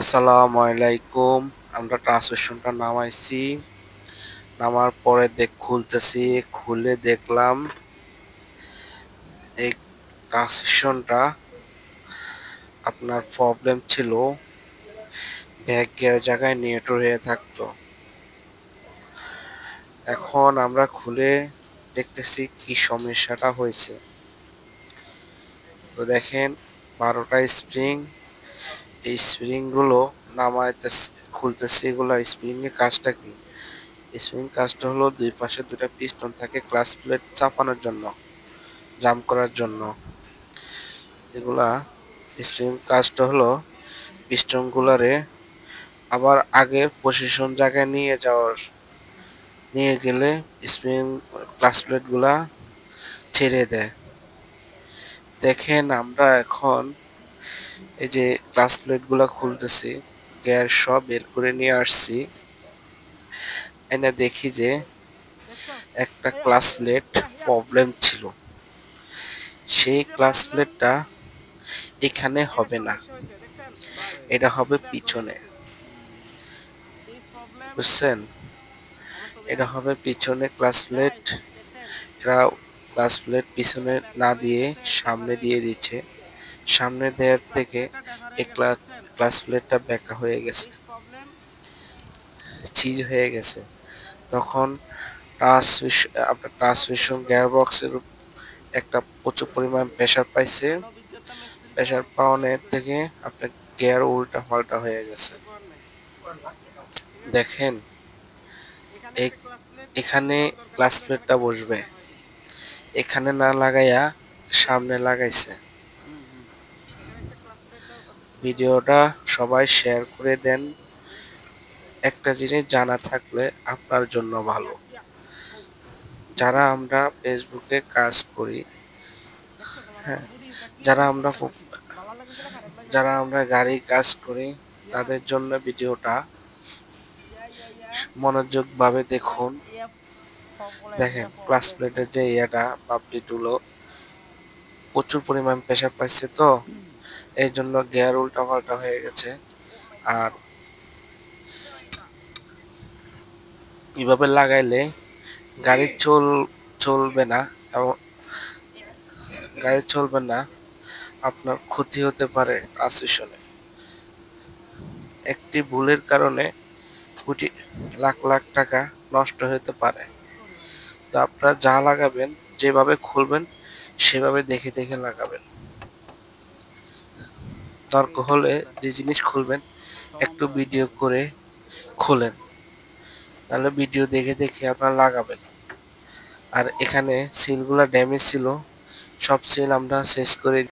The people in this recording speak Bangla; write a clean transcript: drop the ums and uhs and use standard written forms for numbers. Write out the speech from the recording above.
আসসালামু আলাইকুম। আমরা ট্রান্সলেশনটা নামাইছি, নামার পরে খুলতেছি, খুলে দেখলাম এই ট্রান্সলেশনটা আপনার প্রবলেম ছিল, ব্যাক গিয়ার জায়গায় নিউট্রাল হয়ে থাকতো। এখন আমরা খুলে দেখতেছি কি সমস্যাটা হয়েছে। তো দেখেন 12টা স্প্রিং, এই স্প্রিং গুলো নামাইতেছি, খুলতেছি। এগুলো স্প্রিং এর কাজটা কি? স্প্রিং কাজটা হলো দুই পাশে দুটা পিস্টন থাকে ক্লাচ প্লেট চাপানোর জন্য, জাম করার জন্য। এগুলা স্প্রিং কাজটা হলো পিস্টন গুলারে আবার আগের পজিশন জায়গায় নিয়ে গেলে স্প্রিং ক্লাচ প্লেট গুলা ছেড়ে দেয়। দেখেন আমরা এখন এই যে ক্লাচ প্লেট গুলা খুলতেছি, গিয়ার সব বের করে নিয়ে আসছি, এনে দেখি যে একটা ক্লাচ প্লেট প্রবলেম ছিল। সেই ক্লাচ প্লেটটা এখানে হবে না, এটা হবে পিছনে, বুঝছেন? এটা হবে পিছনে ক্লাচ প্লেট। এরা ক্লাচ প্লেট পিছনে না দিয়ে সামনে দিয়ে দিচ্ছে। সামনে দেওয়ার থেকে এই ক্লাচ প্লেটটা বেঁকা হয়ে গেছে, চিজ হয়ে গেছে। তখন আপনার ট্রান্সমিশন গিয়ার বক্সের একটা প্রচুর পরিমাণ প্রেসার পাইছে। প্রেসার পাওয়ানোর থেকে আপনার গিয়ার উল্টা পাল্টা হয়ে গেছে। দেখেন এখানে ক্লাচ প্লেটটা বসবে, এখানে না লাগাইয়া সামনে লাগাইছে। ভিডিওটা সবাই শেয়ার করে দেন। একটা জিনিস জানা থাকলে আপনার জন্য ভালো। যারা আমরা ফেসবুকে কাজ করি, হ্যাঁ, যারা আমরা গাড়ির কাজ করি, তাদের জন্য ভিডিওটা মনোযোগ ভাবে দেখুন। দেখেন ক্লাচ প্লেটের যে বাবলি টুলো প্রচুর পরিমাণ প্রেসার পাইছে, তো এই জন্য গিয়ার উল্টা পাল্টা হয়ে গেছে। আর এভাবে লাগাইলে গাড়ি চলবে না, এবং গাড়ি চলবে না, আপনার ক্ষতি হতে পারে। ট্রান্সমিশনে একটি ভুলের কারণে কোটি লাখ লাখ টাকা নষ্ট হতে পারে। তো আপনারা যা লাগাবেন, যেভাবে খুলবেন সেভাবে দেখে দেখে লাগাবেন। দরকার হলে যে জিনিস খুলবেন একটু ভিডিও করে খুলেন, তাহলে ভিডিও দেখে দেখে আপনারা লাগাবেন। আর এখানে সিলগুলা ড্যামেজ ছিল, সব সিল আমরা চেঞ্জ করে